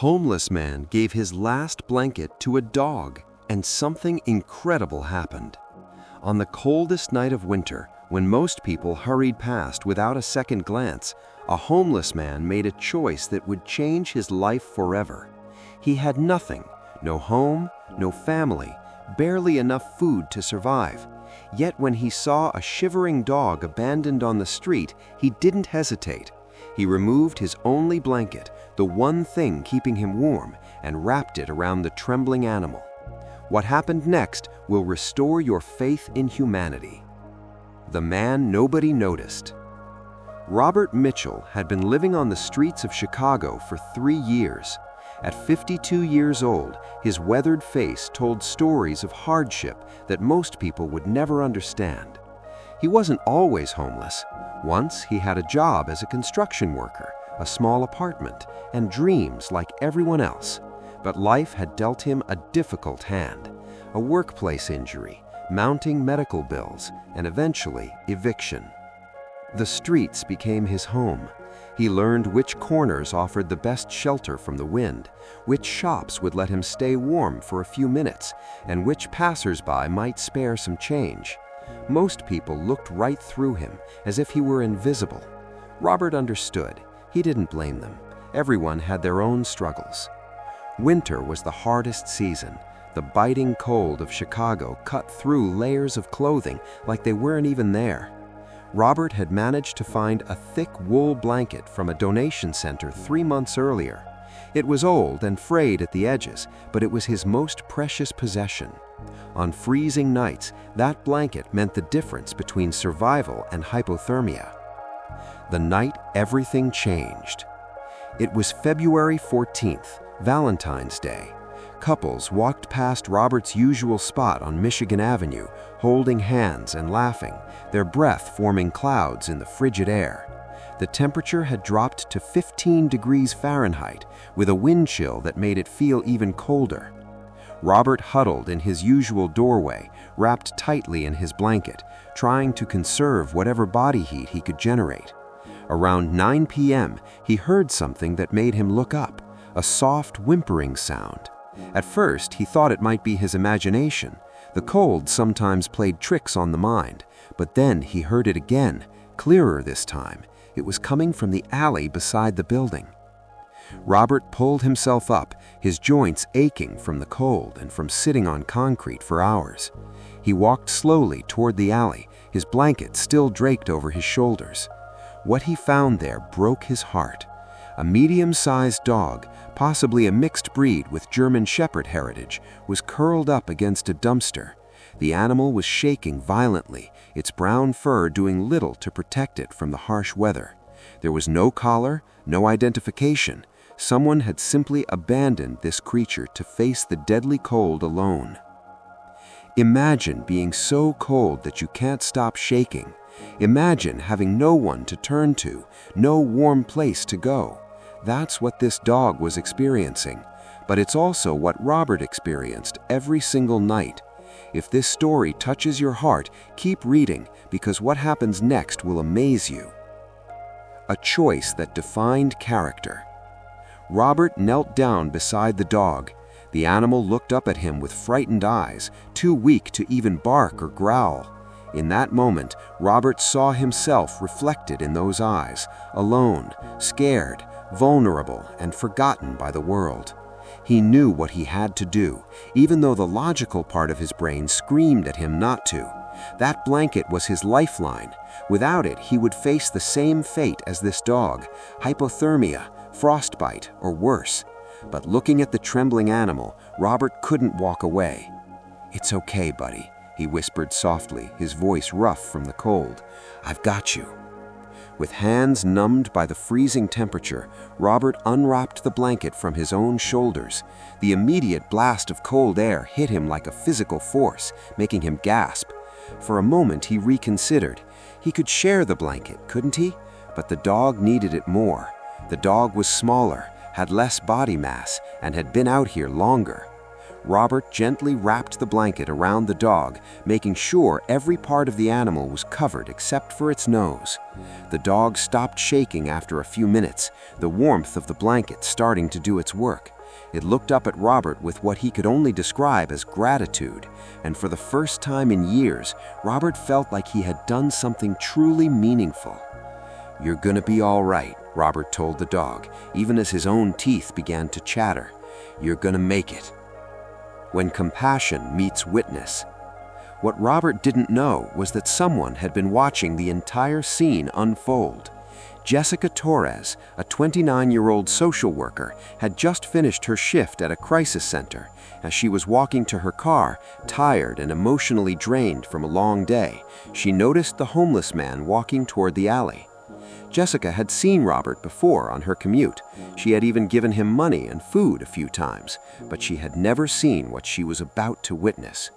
homeless man gave his last blanket to a dog, and something incredible happened. On the coldest night of winter, when most people hurried past without a second glance, a homeless man made a choice that would change his life forever. He had nothing, no home, no family, barely enough food to survive. Yet when he saw a shivering dog abandoned on the street, he didn't hesitate. He removed his only blanket, the one thing keeping him warm, and wrapped it around the trembling animal. What happened next will restore your faith in humanity. The man nobody noticed. Robert Mitchell had been living on the streets of Chicago for 3 years. At 52 years old, his weathered face told stories of hardship that most people would never understand. He wasn't always homeless. Once he had a job as a construction worker, a small apartment, and dreams like everyone else. But life had dealt him a difficult hand: a workplace injury, mounting medical bills, and eventually eviction. The streets became his home. He learned which corners offered the best shelter from the wind, which shops would let him stay warm for a few minutes, and which passers-by might spare some change. Most people looked right through him, as if he were invisible. Robert understood. He didn't blame them. Everyone had their own struggles. Winter was the hardest season. The biting cold of Chicago cut through layers of clothing like they weren't even there. Robert had managed to find a thick wool blanket from a donation center 3 months earlier. It was old and frayed at the edges, but it was his most precious possession. On freezing nights, that blanket meant the difference between survival and hypothermia. The night everything changed. It was February 14th, Valentine's Day. Couples walked past Robert's usual spot on Michigan Avenue, holding hands and laughing, their breath forming clouds in the frigid air. The temperature had dropped to 15 degrees Fahrenheit, with a wind chill that made it feel even colder. Robert huddled in his usual doorway, wrapped tightly in his blanket, trying to conserve whatever body heat he could generate. Around 9 p.m., he heard something that made him look up, a soft whimpering sound. At first, he thought it might be his imagination. The cold sometimes played tricks on the mind, but then he heard it again, clearer this time. It was coming from the alley beside the building. Robert pulled himself up, his joints aching from the cold and from sitting on concrete for hours. He walked slowly toward the alley, his blanket still draped over his shoulders. What he found there broke his heart. A medium-sized dog, possibly a mixed breed with German Shepherd heritage, was curled up against a dumpster. The animal was shaking violently, its brown fur doing little to protect it from the harsh weather. There was no collar, no identification. Someone had simply abandoned this creature to face the deadly cold alone. Imagine being so cold that you can't stop shaking. Imagine having no one to turn to, no warm place to go. That's what this dog was experiencing, but it's also what Robert experienced every single night. If this story touches your heart, keep reading, because what happens next will amaze you. A choice that defined character. Robert knelt down beside the dog. The animal looked up at him with frightened eyes, too weak to even bark or growl. In that moment, Robert saw himself reflected in those eyes, alone, scared, vulnerable, and forgotten by the world. He knew what he had to do, even though the logical part of his brain screamed at him not to. That blanket was his lifeline. Without it, he would face the same fate as this dog: hypothermia, frostbite, or worse. But looking at the trembling animal, Robert couldn't walk away. "It's okay, buddy," he whispered softly, his voice rough from the cold. "I've got you." With hands numbed by the freezing temperature, Robert unwrapped the blanket from his own shoulders. The immediate blast of cold air hit him like a physical force, making him gasp. For a moment he reconsidered. He could share the blanket, couldn't he? But the dog needed it more. The dog was smaller, had less body mass, and had been out here longer. Robert gently wrapped the blanket around the dog, making sure every part of the animal was covered except for its nose. The dog stopped shaking after a few minutes, the warmth of the blanket starting to do its work. It looked up at Robert with what he could only describe as gratitude, and for the first time in years, Robert felt like he had done something truly meaningful. "You're gonna be all right," Robert told the dog, even as his own teeth began to chatter. "You're gonna make it." When compassion meets witness. What Robert didn't know was that someone had been watching the entire scene unfold. Jessica Torres, a 29-year-old social worker, had just finished her shift at a crisis center. As she was walking to her car, tired and emotionally drained from a long day, she noticed the homeless man walking toward the alley. Jessica had seen Robert before on her commute. She had even given him money and food a few times, but she had never seen what she was about to witness.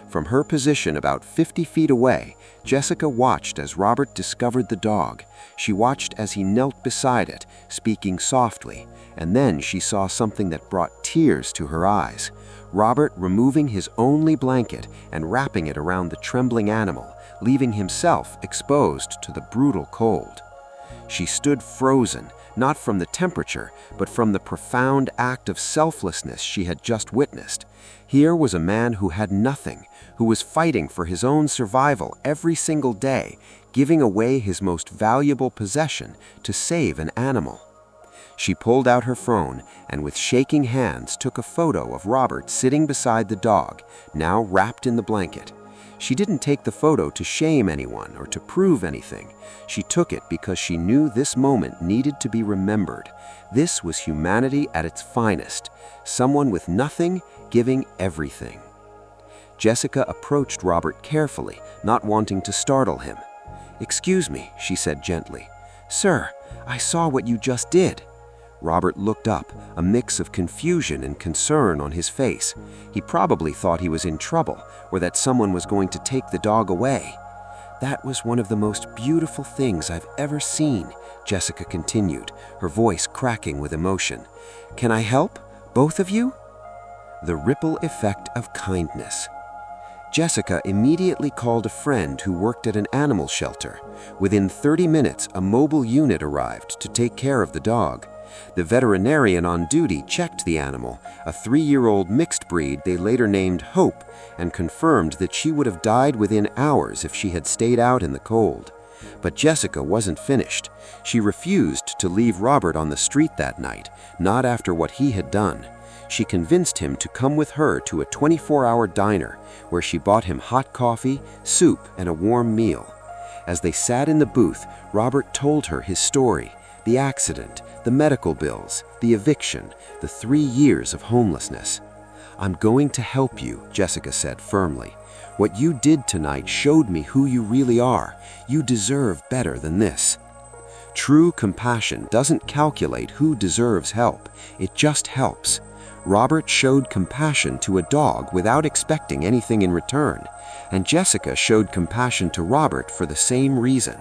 From her position about 50 feet away, Jessica watched as Robert discovered the dog. She watched as he knelt beside it, speaking softly, and then she saw something that brought tears to her eyes. Robert removing his only blanket and wrapping it around the trembling animal, leaving himself exposed to the brutal cold. She stood frozen, not from the temperature, but from the profound act of selflessness she had just witnessed. Here was a man who had nothing, who was fighting for his own survival every single day, giving away his most valuable possession to save an animal. She pulled out her phone and with shaking hands took a photo of Robert sitting beside the dog, now wrapped in the blanket. She didn't take the photo to shame anyone or to prove anything. She took it because she knew this moment needed to be remembered. This was humanity at its finest, someone with nothing giving everything. Jessica approached Robert carefully, not wanting to startle him. "Excuse me," she said gently. "Sir, I saw what you just did." Robert looked up, a mix of confusion and concern on his face. He probably thought he was in trouble or that someone was going to take the dog away. "That was one of the most beautiful things I've ever seen," Jessica continued, her voice cracking with emotion. "Can I help? Both of you?" The ripple effect of kindness. Jessica immediately called a friend who worked at an animal shelter. Within 30 minutes, a mobile unit arrived to take care of the dog. The veterinarian on duty checked the animal, a 3-year-old mixed breed they later named Hope, and confirmed that she would have died within hours if she had stayed out in the cold. But Jessica wasn't finished. She refused to leave Robert on the street that night, not after what he had done. She convinced him to come with her to a 24-hour diner, where she bought him hot coffee, soup, and a warm meal. As they sat in the booth, Robert told her his story, the accident, the medical bills, the eviction, the 3 years of homelessness. "I'm going to help you," Jessica said firmly. "What you did tonight showed me who you really are. You deserve better than this." True compassion doesn't calculate who deserves help. It just helps. Robert showed compassion to a dog without expecting anything in return, and Jessica showed compassion to Robert for the same reason.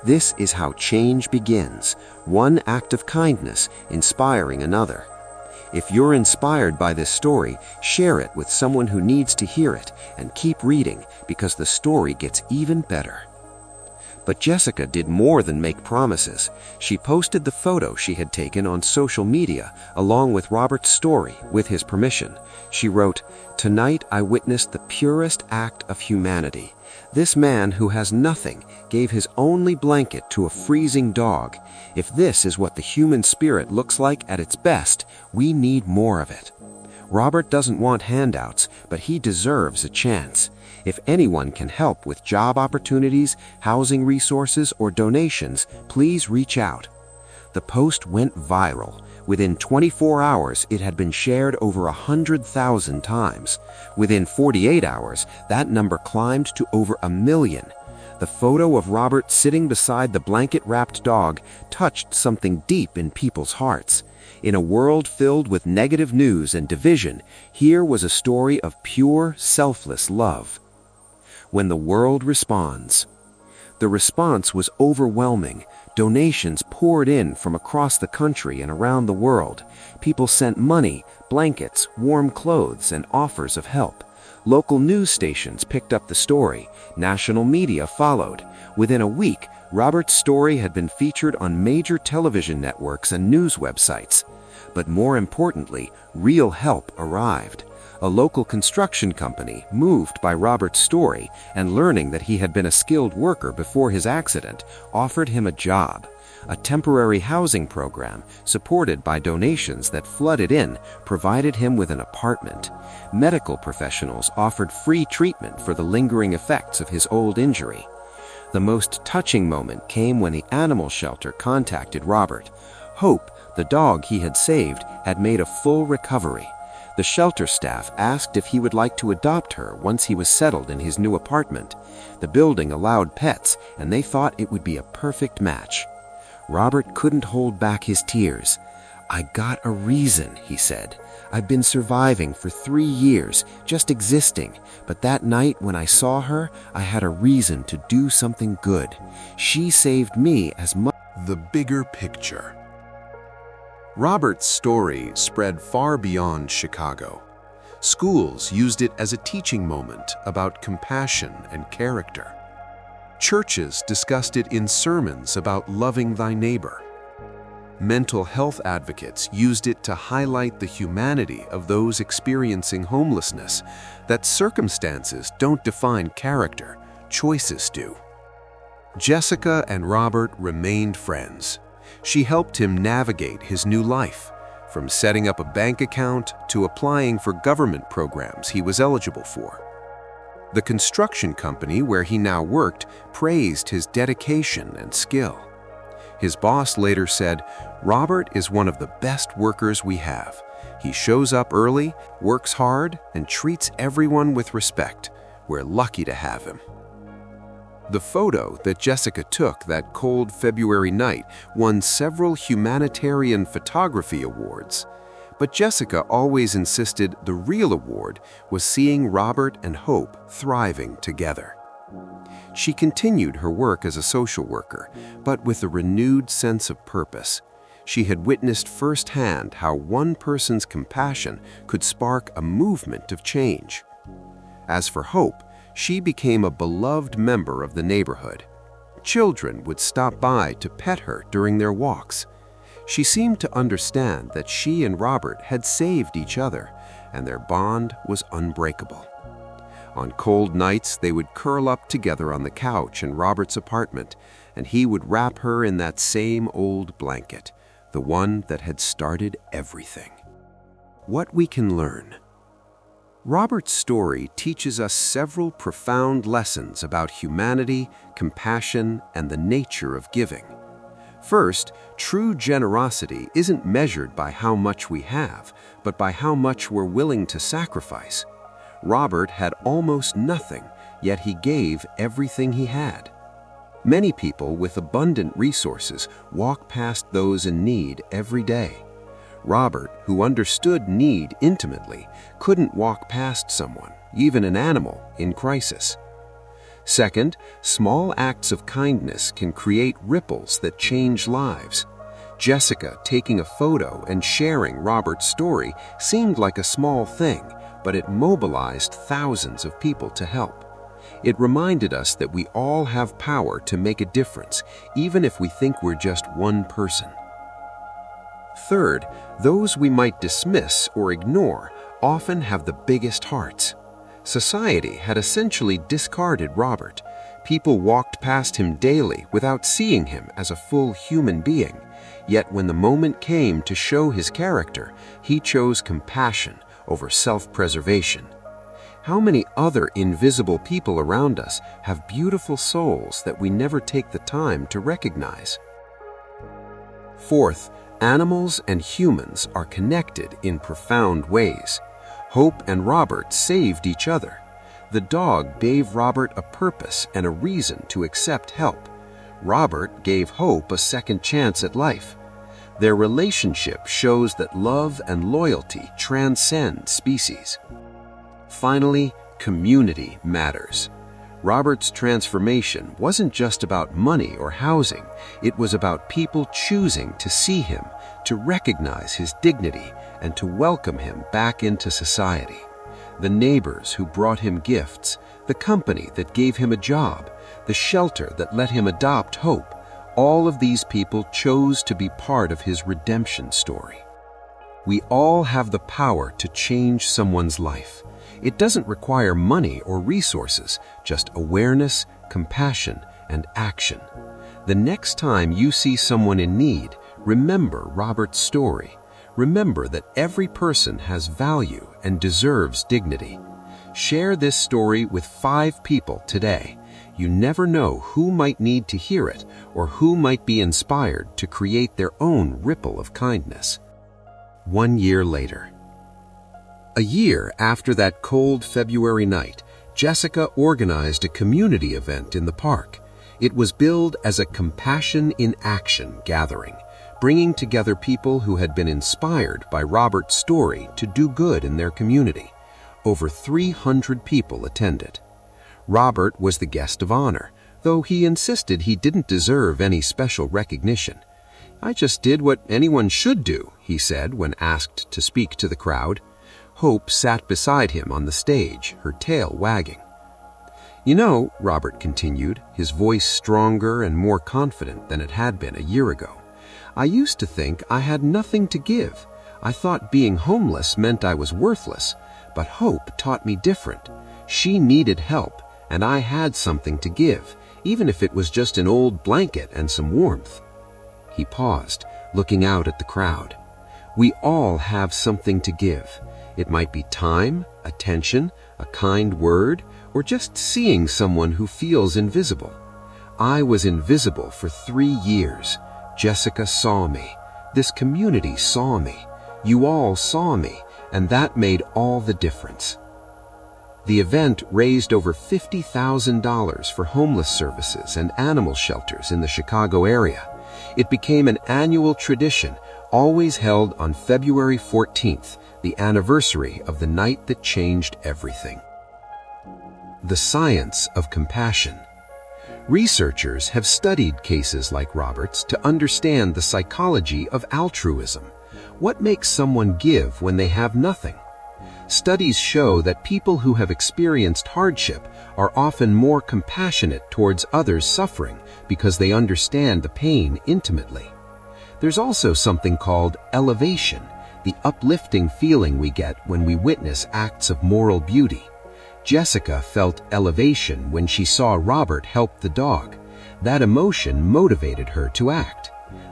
This is how change begins, one act of kindness inspiring another. If you're inspired by this story, share it with someone who needs to hear it, and keep reading because the story gets even better. But Jessica did more than make promises. She posted the photo she had taken on social media, along with Robert's story, with his permission. She wrote, "Tonight I witnessed the purest act of humanity. This man who has nothing gave his only blanket to a freezing dog. If this is what the human spirit looks like at its best, we need more of it. Robert doesn't want handouts, but he deserves a chance. If anyone can help with job opportunities, housing resources, or donations, please reach out." The post went viral. Within 24 hours, it had been shared over 100,000 times. Within 48 hours, that number climbed to over 1 million. The photo of Robert sitting beside the blanket-wrapped dog touched something deep in people's hearts. In a world filled with negative news and division, here was a story of pure, selfless love. When the world responds. The response was overwhelming. Donations poured in from across the country and around the world. People sent money, brought blankets, warm clothes, and offers of help. Local news stations picked up the story. National media followed. Within a week, Robert's story had been featured on major television networks and news websites. But more importantly, real help arrived. A local construction company, moved by Robert's story and learning that he had been a skilled worker before his accident, offered him a job. A temporary housing program, supported by donations that flooded in, provided him with an apartment. Medical professionals offered free treatment for the lingering effects of his old injury. The most touching moment came when the animal shelter contacted Robert. Hope, the dog he had saved, had made a full recovery. The shelter staff asked if he would like to adopt her once he was settled in his new apartment. The building allowed pets, and they thought it would be a perfect match. Robert couldn't hold back his tears. "I got a reason," he said. "I've been surviving for 3 years, just existing, but that night when I saw her, I had a reason to do something good. She saved me as much." The bigger picture. Robert's story spread far beyond Chicago. Schools used it as a teaching moment about compassion and character. Churches discussed it in sermons about loving thy neighbor. Mental health advocates used it to highlight the humanity of those experiencing homelessness, that circumstances don't define character, choices do. Jessica and Robert remained friends. She helped him navigate his new life, from setting up a bank account to applying for government programs he was eligible for. The construction company where he now worked praised his dedication and skill. His boss later said, "Robert is one of the best workers we have. He shows up early, works hard, and treats everyone with respect. We're lucky to have him." The photo that Jessica took that cold February night won several humanitarian photography awards. But Jessica always insisted the real award was seeing Robert and Hope thriving together. She continued her work as a social worker, but with a renewed sense of purpose. She had witnessed firsthand how one person's compassion could spark a movement of change. As for Hope, she became a beloved member of the neighborhood. Children would stop by to pet her during their walks. She seemed to understand that she and Robert had saved each other, and their bond was unbreakable. On cold nights, they would curl up together on the couch in Robert's apartment, and he would wrap her in that same old blanket, the one that had started everything. What we can learn. Robert's story teaches us several profound lessons about humanity, compassion, and the nature of giving. First, true generosity isn't measured by how much we have, but by how much we're willing to sacrifice. Robert had almost nothing, yet he gave everything he had. Many people with abundant resources walk past those in need every day. Robert, who understood need intimately, couldn't walk past someone, even an animal, in crisis. Second, small acts of kindness can create ripples that change lives. Jessica taking a photo and sharing Robert's story seemed like a small thing, but it mobilized thousands of people to help. It reminded us that we all have power to make a difference, even if we think we're just one person. Third, those we might dismiss or ignore often have the biggest hearts. Society had essentially discarded Robert. People walked past him daily without seeing him as a full human being. Yet when the moment came to show his character, he chose compassion over self-preservation. How many other invisible people around us have beautiful souls that we never take the time to recognize? Fourth, animals and humans are connected in profound ways. Hope and Robert saved each other. The dog gave Robert a purpose and a reason to accept help. Robert gave Hope a second chance at life. Their relationship shows that love and loyalty transcend species. Finally, community matters. Robert's transformation wasn't just about money or housing. It was about people choosing to see him, to recognize his dignity, and to welcome him back into society. The neighbors who brought him gifts, the company that gave him a job, the shelter that let him adopt Hope, all of these people chose to be part of his redemption story. We all have the power to change someone's life. It doesn't require money or resources, just awareness, compassion, and action. The next time you see someone in need, remember Robert's story. Remember that every person has value and deserves dignity. Share this story with 5 people today. You never know who might need to hear it or who might be inspired to create their own ripple of kindness. 1 year later. A year after that cold February night, Jessica organized a community event in the park. It was billed as a Compassion in Action gathering, bringing together people who had been inspired by Robert's story to do good in their community. Over 300 people attended. Robert was the guest of honor, though he insisted he didn't deserve any special recognition. "I just did what anyone should do," he said when asked to speak to the crowd. Hope sat beside him on the stage, her tail wagging. "You know," Robert continued, his voice stronger and more confident than it had been a year ago, "I used to think I had nothing to give. I thought being homeless meant I was worthless, but Hope taught me different. She needed help, and I had something to give, even if it was just an old blanket and some warmth." He paused, looking out at the crowd. We all have something to give. It might be time, attention, a kind word, or just seeing someone who feels invisible. I was invisible for 3 years. Jessica saw me. This community saw me. You all saw me, and that made all the difference. The event raised over $50,000 for homeless services and animal shelters in the Chicago area. It became an annual tradition, always held on February 14th, the anniversary of the night that changed everything. The science of compassion. Researchers have studied cases like Robert's to understand the psychology of altruism. What makes someone give when they have nothing? Studies show that people who have experienced hardship are often more compassionate towards others suffering because they understand the pain intimately. There's also something called elevation, the uplifting feeling we get when we witness acts of moral beauty. Jessica felt elevation when she saw Robert help the dog. That emotion motivated her to act.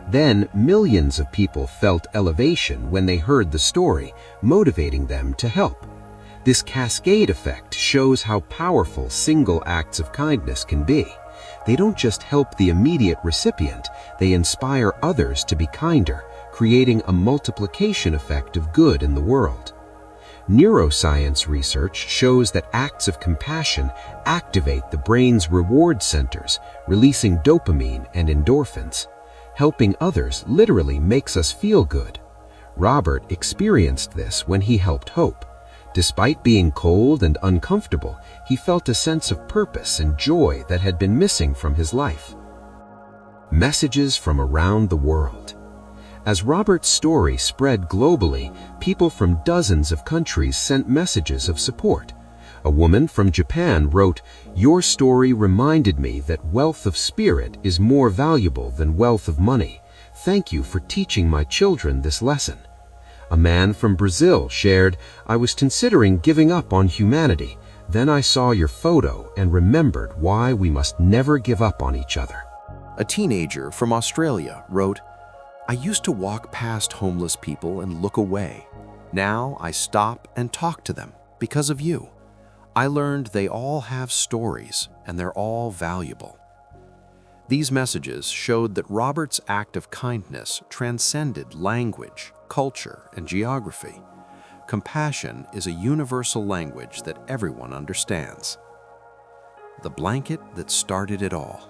Then millions of people felt elevation when they heard the story, motivating them to help. This cascade effect shows how powerful single acts of kindness can be. They don't just help the immediate recipient, they inspire others to be kinder, creating a multiplication effect of good in the world. Neuroscience research shows that acts of compassion activate the brain's reward centers, releasing dopamine and endorphins. Helping others literally makes us feel good. Robert experienced this when he helped Hope. Despite being cold and uncomfortable, he felt a sense of purpose and joy that had been missing from his life. Messages from around the world. As Robert's story spread globally, people from dozens of countries sent messages of support. A woman from Japan wrote, "Your story reminded me that wealth of spirit is more valuable than wealth of money. Thank you for teaching my children this lesson." A man from Brazil shared, "I was considering giving up on humanity. Then I saw your photo and remembered why we must never give up on each other." A teenager from Australia wrote, "I used to walk past homeless people and look away. Now I stop and talk to them because of you. I learned they all have stories and they're all valuable." These messages showed that Robert's act of kindness transcended language, culture, and geography. Compassion is a universal language that everyone understands. The blanket that started it all.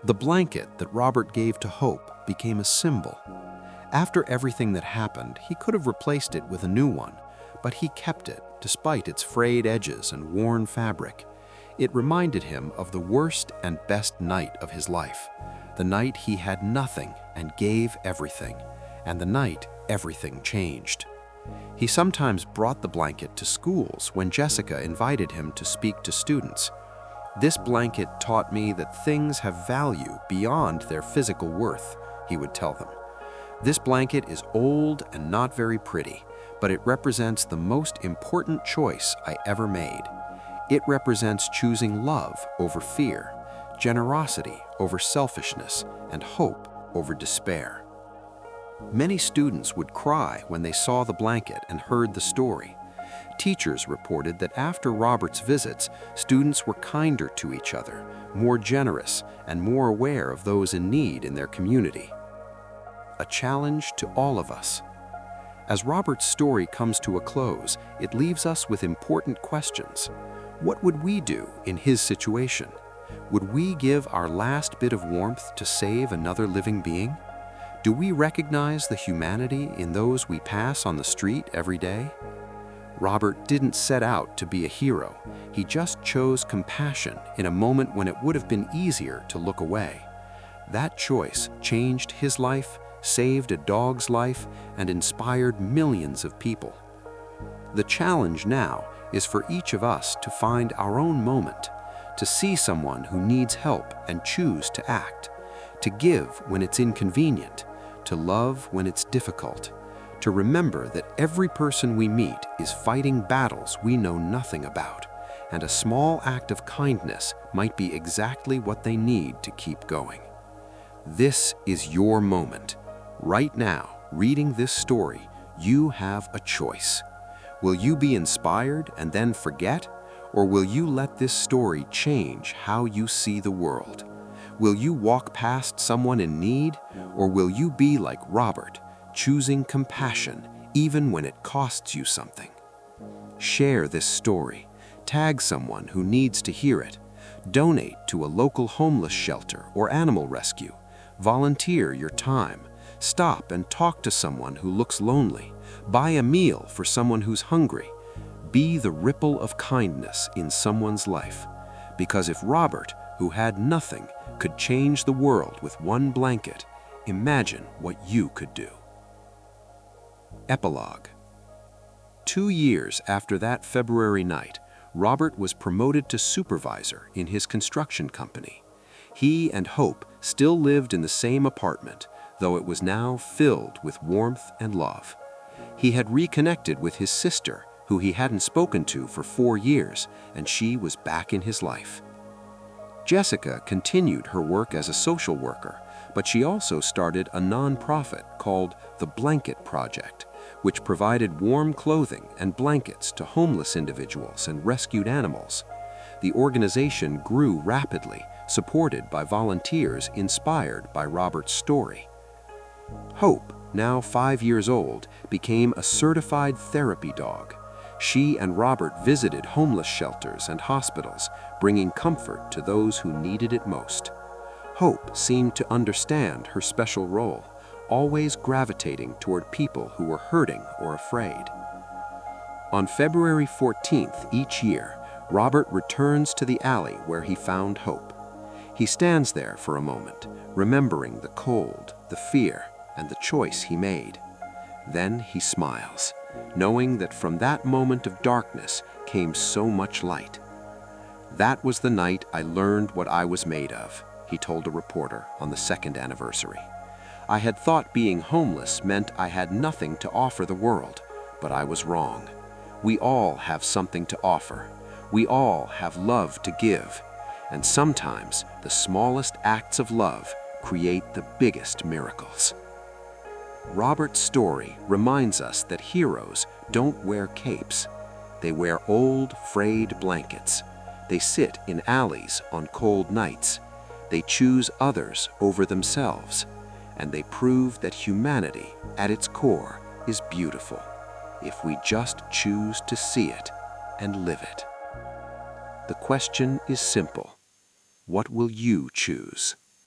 The blanket that Robert gave to Hope became a symbol. After everything that happened, he could have replaced it with a new one, but he kept it despite its frayed edges and worn fabric. It reminded him of the worst and best night of his life, the night he had nothing and gave everything, and the night everything changed. He sometimes brought the blanket to schools when Jessica invited him to speak to students. "This blanket taught me that things have value beyond their physical worth," he would tell them. "This blanket is old and not very pretty, but it represents the most important choice I ever made. It represents choosing love over fear, generosity over selfishness, and hope over despair." Many students would cry when they saw the blanket and heard the story. Teachers reported that after Robert's visits, students were kinder to each other, more generous, and more aware of those in need in their community. A challenge to all of us. As Robert's story comes to a close, it leaves us with important questions. What would we do in his situation? Would we give our last bit of warmth to save another living being? Do we recognize the humanity in those we pass on the street every day? Robert didn't set out to be a hero. He just chose compassion in a moment when it would have been easier to look away. That choice changed his life, saved a dog's life, and inspired millions of people. The challenge now is for each of us to find our own moment, to see someone who needs help and choose to act, to give when it's inconvenient, to love when it's difficult, to remember that every person we meet is fighting battles we know nothing about, and a small act of kindness might be exactly what they need to keep going. This is your moment. Right now, reading this story, you have a choice. Will you be inspired and then forget? Or will you let this story change how you see the world? Will you walk past someone in need? Or will you be like Robert, choosing compassion even when it costs you something? Share this story. Tag someone who needs to hear it. Donate to a local homeless shelter or animal rescue. Volunteer your time. Stop and talk to someone who looks lonely. Buy a meal for someone who's hungry. Be the ripple of kindness in someone's life. Because if Robert, who had nothing, could change the world with one blanket, imagine what you could do. Epilogue. 2 years after that February night, Robert was promoted to supervisor in his construction company. He and Hope still lived in the same apartment, though it was now filled with warmth and love. He had reconnected with his sister, who he hadn't spoken to for 4 years, and she was back in his life. Jessica continued her work as a social worker, but she also started a nonprofit called the Blanket Project, which provided warm clothing and blankets to homeless individuals and rescued animals. The organization grew rapidly, supported by volunteers inspired by Robert's story. Hope, now 5 years old, became a certified therapy dog. She and Robert visited homeless shelters and hospitals, bringing comfort to those who needed it most. Hope seemed to understand her special role, always gravitating toward people who were hurting or afraid. On February 14th each year, Robert returns to the alley where he found Hope. He stands there for a moment, remembering the cold, the fear, and the choice he made. Then he smiles, knowing that from that moment of darkness came so much light. "That was the night I learned what I was made of," he told a reporter on the 2nd anniversary. "I had thought being homeless meant I had nothing to offer the world, but I was wrong. We all have something to offer. We all have love to give. And sometimes the smallest acts of love create the biggest miracles." Robert's story reminds us that heroes don't wear capes. They wear old, frayed blankets. They sit in alleys on cold nights. They choose others over themselves. And they prove that humanity, at its core, is beautiful, if we just choose to see it and live it. The question is simple. What will you choose?